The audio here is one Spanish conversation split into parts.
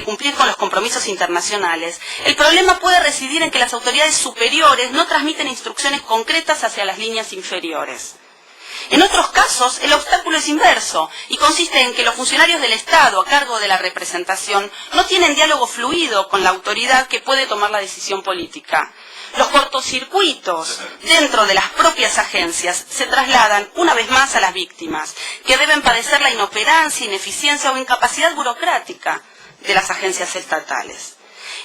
cumplir con los compromisos internacionales, el problema puede residir en que las autoridades superiores no transmiten instrucciones concretas hacia las líneas inferiores. En otros casos, el obstáculo es inverso y consiste en que los funcionarios del Estado a cargo de la representación no tienen diálogo fluido con la autoridad que puede tomar la decisión política. Los cortocircuitos dentro de las propias agencias se trasladan una vez más a las víctimas, que deben padecer la inoperancia, ineficiencia o incapacidad burocrática de las agencias estatales.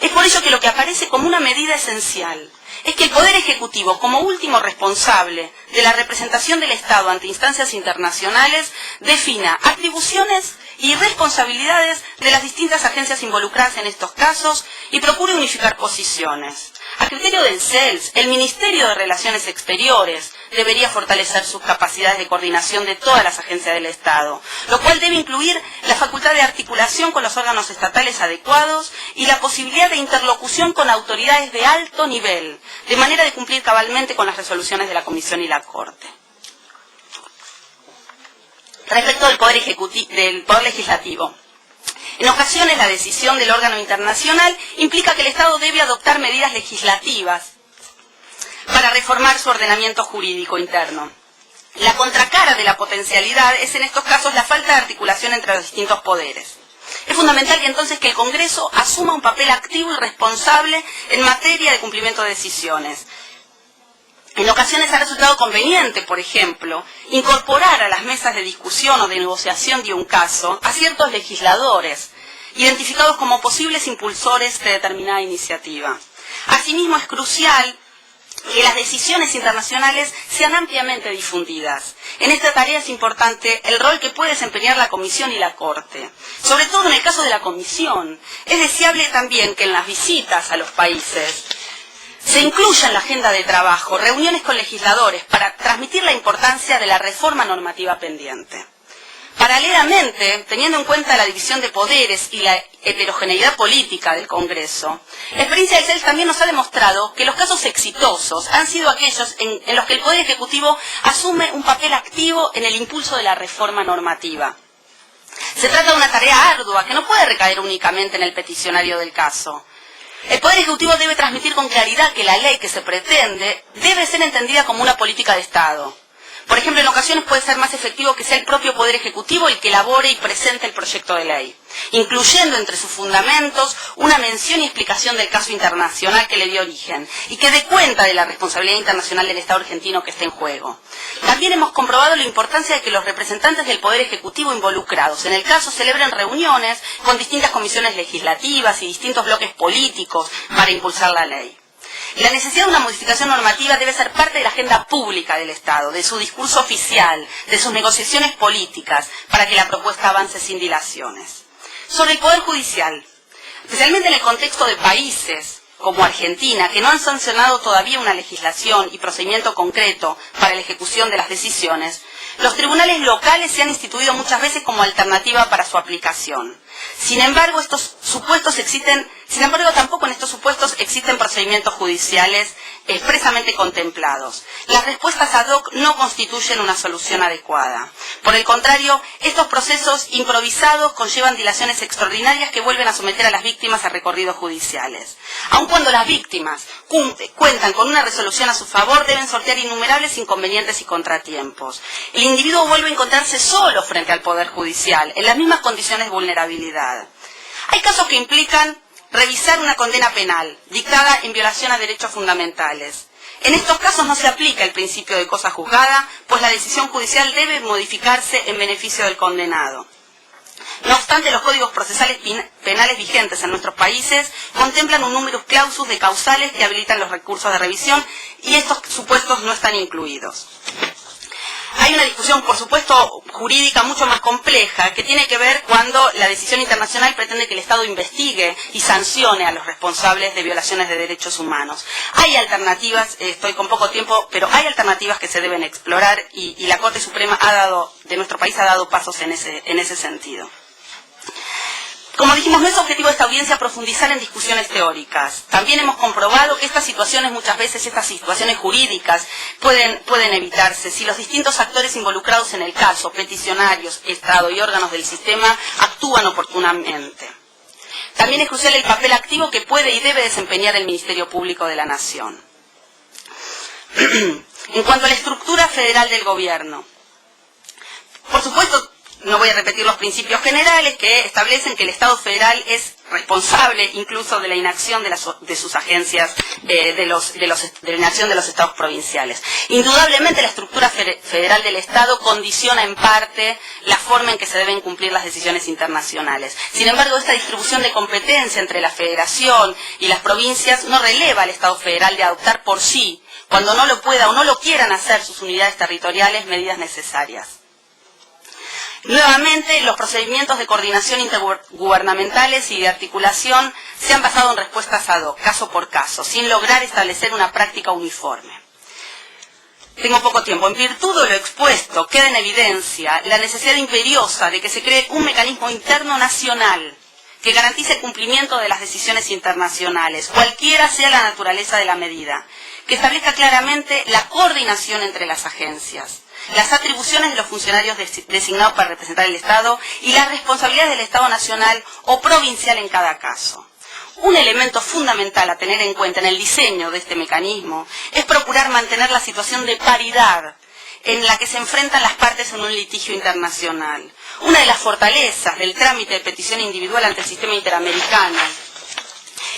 Es por ello que lo que aparece como una medida esencial es que el Poder Ejecutivo, como último responsable de la representación del Estado ante instancias internacionales, defina atribuciones y responsabilidades de las distintas agencias involucradas en estos casos y procure unificar posiciones. A criterio del CELS, el Ministerio de Relaciones Exteriores debería fortalecer sus capacidades de coordinación de todas las agencias del Estado, lo cual debe incluir la facultad de articulación con los órganos estatales adecuados y la posibilidad de interlocución con autoridades de alto nivel, de manera de cumplir cabalmente con las resoluciones de la Comisión y la Corte. Respecto del Poder Legislativo, en ocasiones la decisión del órgano internacional implica que el Estado debe adoptar medidas legislativas para reformar su ordenamiento jurídico interno. La contracara de la potencialidad es en estos casos la falta de articulación entre los distintos poderes. Es fundamental que entonces que el Congreso asuma un papel activo y responsable en materia de cumplimiento de decisiones. En ocasiones ha resultado conveniente, por ejemplo, incorporar a las mesas de discusión o de negociación de un caso a ciertos legisladores, identificados como posibles impulsores de determinada iniciativa. Asimismo, es crucial que las decisiones internacionales sean ampliamente difundidas. En esta tarea es importante el rol que puede desempeñar la Comisión y la Corte. Sobre todo en el caso de la Comisión, es deseable también que en las visitas a los países se incluya en la agenda de trabajo reuniones con legisladores para transmitir la importancia de la reforma normativa pendiente. Paralelamente, teniendo en cuenta la división de poderes y la heterogeneidad política del Congreso, la experiencia del CELS también nos ha demostrado que los casos exitosos han sido aquellos en los que el Poder Ejecutivo asume un papel activo en el impulso de la reforma normativa. Se trata de una tarea ardua que no puede recaer únicamente en el peticionario del caso. El Poder Ejecutivo debe transmitir con claridad que la ley que se pretende debe ser entendida como una política de Estado. Por ejemplo, en ocasiones puede ser más efectivo que sea el propio Poder Ejecutivo el que elabore y presente el proyecto de ley, incluyendo entre sus fundamentos una mención y explicación del caso internacional que le dio origen y que dé cuenta de la responsabilidad internacional del Estado argentino que está en juego. También hemos comprobado la importancia de que los representantes del Poder Ejecutivo involucrados en el caso celebren reuniones con distintas comisiones legislativas y distintos bloques políticos para impulsar la ley. La necesidad de una modificación normativa debe ser parte de la agenda pública del Estado, de su discurso oficial, de sus negociaciones políticas, para que la propuesta avance sin dilaciones. Sobre el Poder Judicial, especialmente en el contexto de países como Argentina, que no han sancionado todavía una legislación y procedimiento concreto para la ejecución de las decisiones, los tribunales locales se han instituido muchas veces como alternativa para su aplicación. Sin embargo, tampoco en estos supuestos existen procedimientos judiciales expresamente contemplados. Las respuestas ad hoc no constituyen una solución adecuada. Por el contrario, estos procesos improvisados conllevan dilaciones extraordinarias que vuelven a someter a las víctimas a recorridos judiciales. Aun cuando las víctimas cuentan con una resolución a su favor, deben sortear innumerables inconvenientes y contratiempos. El individuo vuelve a encontrarse solo frente al Poder Judicial, en las mismas condiciones de vulnerabilidad. Hay casos que implican revisar una condena penal dictada en violación a derechos fundamentales. En estos casos no se aplica el principio de cosa juzgada, pues la decisión judicial debe modificarse en beneficio del condenado. No obstante, los códigos procesales penales vigentes en nuestros países contemplan un numerus clausus de causales que habilitan los recursos de revisión y estos supuestos no están incluidos. Hay una discusión, por supuesto, jurídica mucho más compleja, que tiene que ver cuando la decisión internacional pretende que el Estado investigue y sancione a los responsables de violaciones de derechos humanos. Hay alternativas, estoy con poco tiempo, pero hay alternativas que se deben explorar y la Corte Suprema de nuestro país ha dado pasos en ese sentido. Como dijimos, no es objetivo de esta audiencia profundizar en discusiones teóricas. También hemos comprobado que estas situaciones, muchas veces estas situaciones jurídicas, pueden evitarse si los distintos actores involucrados en el caso, peticionarios, Estado y órganos del sistema, actúan oportunamente. También es crucial el papel activo que puede y debe desempeñar el Ministerio Público de la Nación. En cuanto a la estructura federal del gobierno, por supuesto, no voy a repetir los principios generales que establecen que el Estado federal es responsable incluso de la inacción de sus agencias, de la inacción de los estados provinciales. Indudablemente la estructura federal del Estado condiciona en parte la forma en que se deben cumplir las decisiones internacionales. Sin embargo, esta distribución de competencia entre la Federación y las provincias no releva al Estado federal de adoptar por sí, cuando no lo pueda o no lo quieran hacer sus unidades territoriales, medidas necesarias. Nuevamente, los procedimientos de coordinación intergubernamentales y de articulación se han basado en respuestas ad hoc, caso por caso, sin lograr establecer una práctica uniforme. Tengo poco tiempo. En virtud de lo expuesto, queda en evidencia la necesidad imperiosa de que se cree un mecanismo interno nacional que garantice el cumplimiento de las decisiones internacionales, cualquiera sea la naturaleza de la medida, que establezca claramente la coordinación entre las agencias, las atribuciones de los funcionarios designados para representar el Estado y las responsabilidades del Estado nacional o provincial en cada caso. Un elemento fundamental a tener en cuenta en el diseño de este mecanismo es procurar mantener la situación de paridad en la que se enfrentan las partes en un litigio internacional. Una de las fortalezas del trámite de petición individual ante el sistema interamericano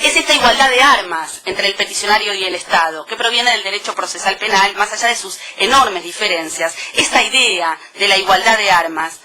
es esta igualdad de armas entre el peticionario y el Estado, que proviene del derecho procesal penal, más allá de sus enormes diferencias. Esta idea de la igualdad de armas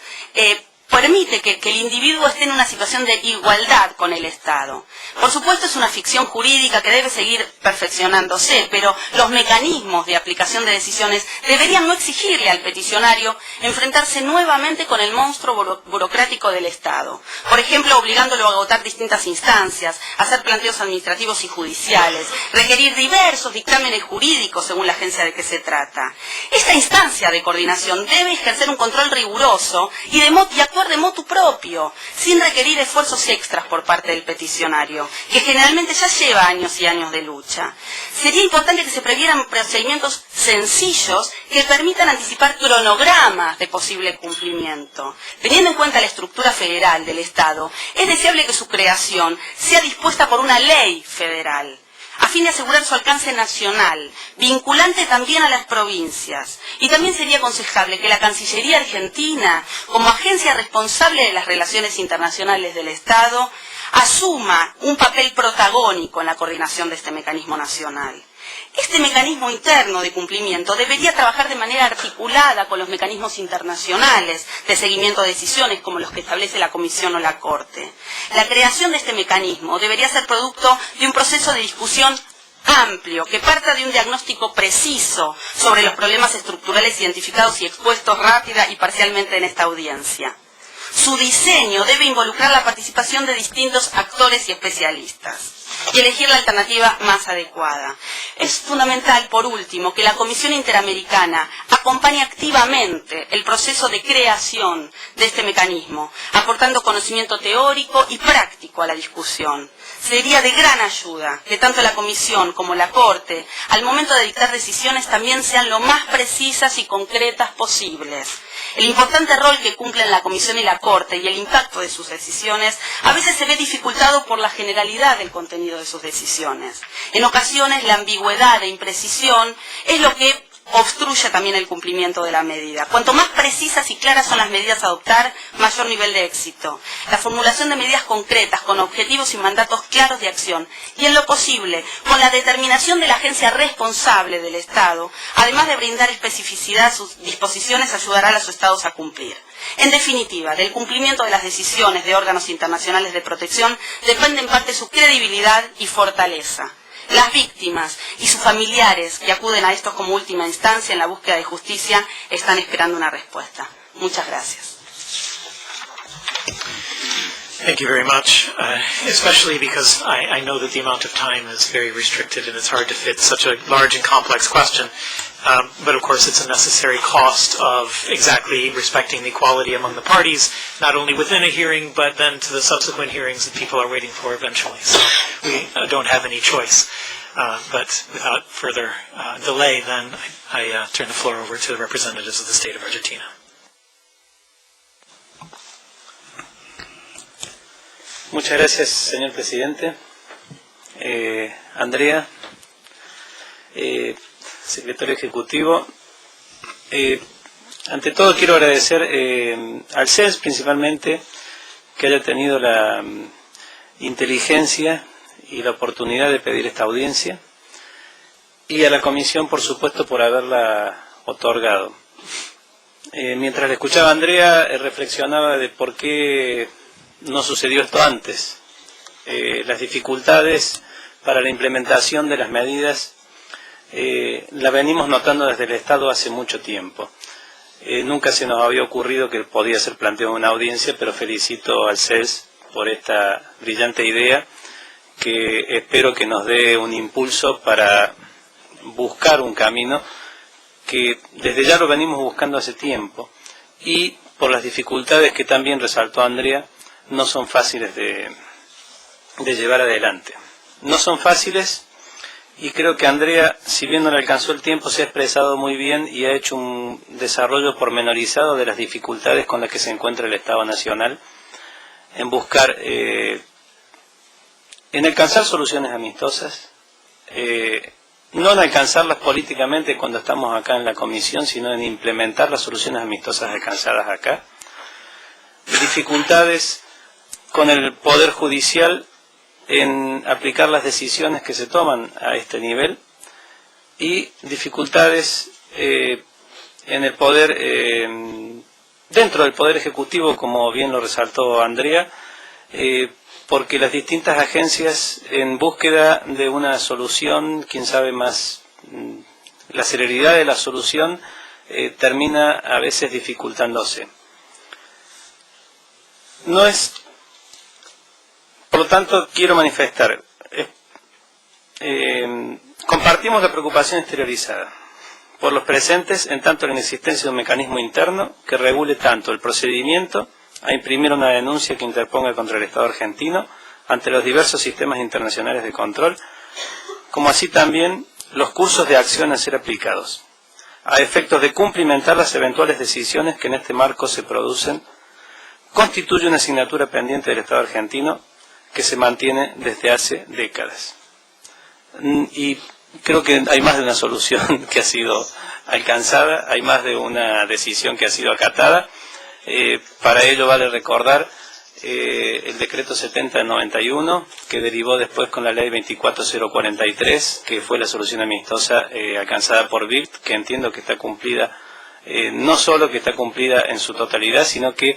permite que el individuo esté en una situación de igualdad con el Estado. Por supuesto, es una ficción jurídica que debe seguir perfeccionándose, pero los mecanismos de aplicación de decisiones deberían no exigirle al peticionario enfrentarse nuevamente con el monstruo burocrático del Estado. Por ejemplo, obligándolo a agotar distintas instancias, hacer planteos administrativos y judiciales, requerir diversos dictámenes jurídicos según la agencia de que se trata. Esta instancia de coordinación debe ejercer un control riguroso y actuar de motu propio, sin requerir esfuerzos extras por parte del peticionario, que generalmente ya lleva años y años de lucha. Sería importante que se previeran procedimientos sencillos que permitan anticipar cronogramas de posible cumplimiento. Teniendo en cuenta la estructura federal del Estado, es deseable que su creación sea dispuesta por una ley federal, a fin de asegurar su alcance nacional, vinculante también a las provincias. Y también sería aconsejable que la Cancillería Argentina, como agencia responsable de las relaciones internacionales del Estado, asuma un papel protagónico en la coordinación de este mecanismo nacional. Este mecanismo interno de cumplimiento debería trabajar de manera articulada con los mecanismos internacionales de seguimiento de decisiones como los que establece la Comisión o la Corte. La creación de este mecanismo debería ser producto de un proceso de discusión amplio, que parta de un diagnóstico preciso sobre los problemas estructurales identificados y expuestos rápida y parcialmente en esta audiencia. Su diseño debe involucrar la participación de distintos actores y especialistas y elegir la alternativa más adecuada. Es fundamental, por último, que la Comisión Interamericana acompañe activamente el proceso de creación de este mecanismo, aportando conocimiento teórico y práctico a la discusión. Sería de gran ayuda que tanto la Comisión como la Corte, al momento de dictar decisiones, también sean lo más precisas y concretas posibles. El importante rol que cumplen la Comisión y la Corte y el impacto de sus decisiones a veces se ve dificultado por la generalidad del contenido de sus decisiones. En ocasiones, la ambigüedad e imprecisión es lo que obstruye también el cumplimiento de la medida. Cuanto más precisas y claras son las medidas a adoptar, mayor nivel de éxito. La formulación de medidas concretas, con objetivos y mandatos claros de acción, y en lo posible, con la determinación de la agencia responsable del Estado, además de brindar especificidad a sus disposiciones, ayudará a los Estados a cumplir. En definitiva, del cumplimiento de las decisiones de órganos internacionales de protección depende en parte su credibilidad y fortaleza. Las víctimas y sus familiares que acuden a estos como última instancia en la búsqueda de justicia están esperando una respuesta. Muchas gracias. Thank you very much, especially because I know that the amount of time is very restricted and it's hard to fit such a large and complex question. But of course it's a necessary cost of exactly respecting the equality among the parties, not only within a hearing, but then to the subsequent hearings that people are waiting for eventually. So we don't have any choice. But without further delay, then I turn the floor over to the representatives of the state of Argentina. Muchas gracias, señor presidente. Andrea, secretario ejecutivo. Ante todo quiero agradecer al CES principalmente que haya tenido la inteligencia y la oportunidad de pedir esta audiencia, y a la comisión, por supuesto, por haberla otorgado. Mientras le escuchaba a Andrea, reflexionaba de por qué no sucedió esto antes. Las dificultades para la implementación de las medidas la venimos notando desde el Estado hace mucho tiempo. Nunca se nos había ocurrido que podía ser planteado en una audiencia, pero felicito al CES por esta brillante idea, que espero que nos dé un impulso para buscar un camino que desde ya lo venimos buscando hace tiempo, y por las dificultades que también resaltó Andrea, no son fáciles de llevar adelante. No son fáciles, y creo que Andrea, si bien no le alcanzó el tiempo, se ha expresado muy bien y ha hecho un desarrollo pormenorizado de las dificultades con las que se encuentra el Estado Nacional en buscar, en alcanzar soluciones amistosas, no en alcanzarlas políticamente cuando estamos acá en la comisión, sino en implementar las soluciones amistosas alcanzadas acá. Dificultades con el Poder Judicial en aplicar las decisiones que se toman a este nivel, y dificultades en el poder, dentro del Poder Ejecutivo, como bien lo resaltó Andrea, porque las distintas agencias, en búsqueda de una solución, quién sabe más, la celeridad de la solución termina a veces dificultándose. No es, por lo tanto, quiero manifestar, compartimos la preocupación exteriorizada por los presentes, en tanto la inexistencia de un mecanismo interno que regule tanto el procedimiento a imprimir una denuncia que interponga contra el Estado argentino ante los diversos sistemas internacionales de control, como así también los cursos de acción a ser aplicados, a efectos de cumplimentar las eventuales decisiones que en este marco se producen, constituye una asignatura pendiente del Estado argentino que se mantiene desde hace décadas. Y creo que hay más de una solución que ha sido alcanzada, hay más de una decisión que ha sido acatada. Para ello vale recordar el decreto 70 del 91, que derivó después con la ley 24043, que fue la solución amistosa alcanzada por BIRT, que entiendo que está cumplida, no solo que está cumplida en su totalidad, sino que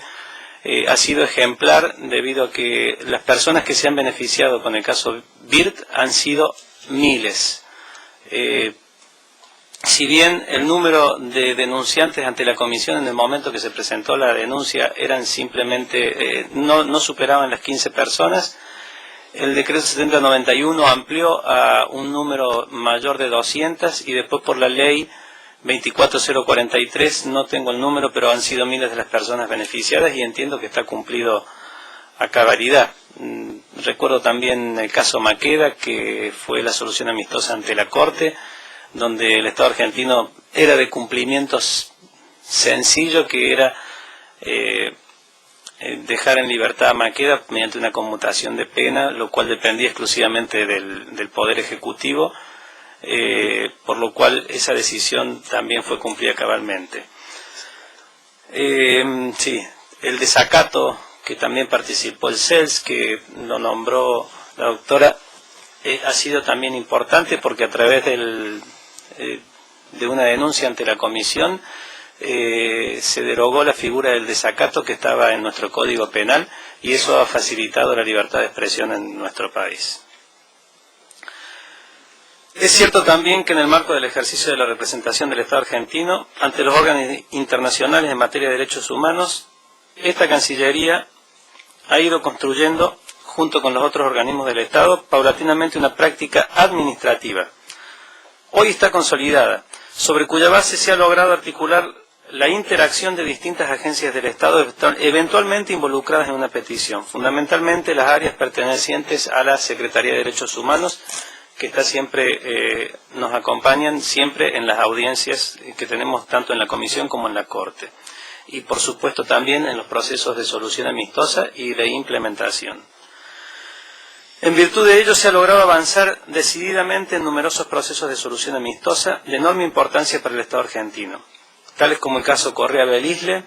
ha sido ejemplar, debido a que las personas que se han beneficiado con el caso BIRT han sido miles. Si bien el número de denunciantes ante la comisión en el momento que se presentó la denuncia eran simplemente, no superaban las 15 personas, el decreto 7091 amplió a un número mayor de 200, y después por la ley 24043, no tengo el número, pero han sido miles de las personas beneficiadas, y entiendo que está cumplido a cabalidad. Recuerdo también el caso Maqueda, que fue la solución amistosa ante la Corte, donde el Estado argentino era de cumplimientos sencillo, que era dejar en libertad a Maqueda mediante una conmutación de pena, lo cual dependía exclusivamente del Poder Ejecutivo, por lo cual esa decisión también fue cumplida cabalmente. Sí, el desacato, que también participó el CELS, que lo nombró la doctora, ha sido también importante, porque a través de una denuncia ante la comisión se derogó la figura del desacato que estaba en nuestro Código Penal, y eso ha facilitado la libertad de expresión en nuestro país. Es cierto también que en el marco del ejercicio de la representación del Estado argentino ante los órganos internacionales en materia de derechos humanos, esta Cancillería ha ido construyendo, junto con los otros organismos del Estado, paulatinamente una práctica administrativa. Hoy está consolidada, sobre cuya base se ha logrado articular la interacción de distintas agencias del Estado eventualmente involucradas en una petición, fundamentalmente las áreas pertenecientes a la Secretaría de Derechos Humanos, que está siempre, nos acompañan siempre en las audiencias que tenemos tanto en la Comisión como en la Corte, y por supuesto también en los procesos de solución amistosa y de implementación. En virtud de ello se ha logrado avanzar decididamente en numerosos procesos de solución amistosa de enorme importancia para el Estado argentino, tales como el caso Correa Belisle,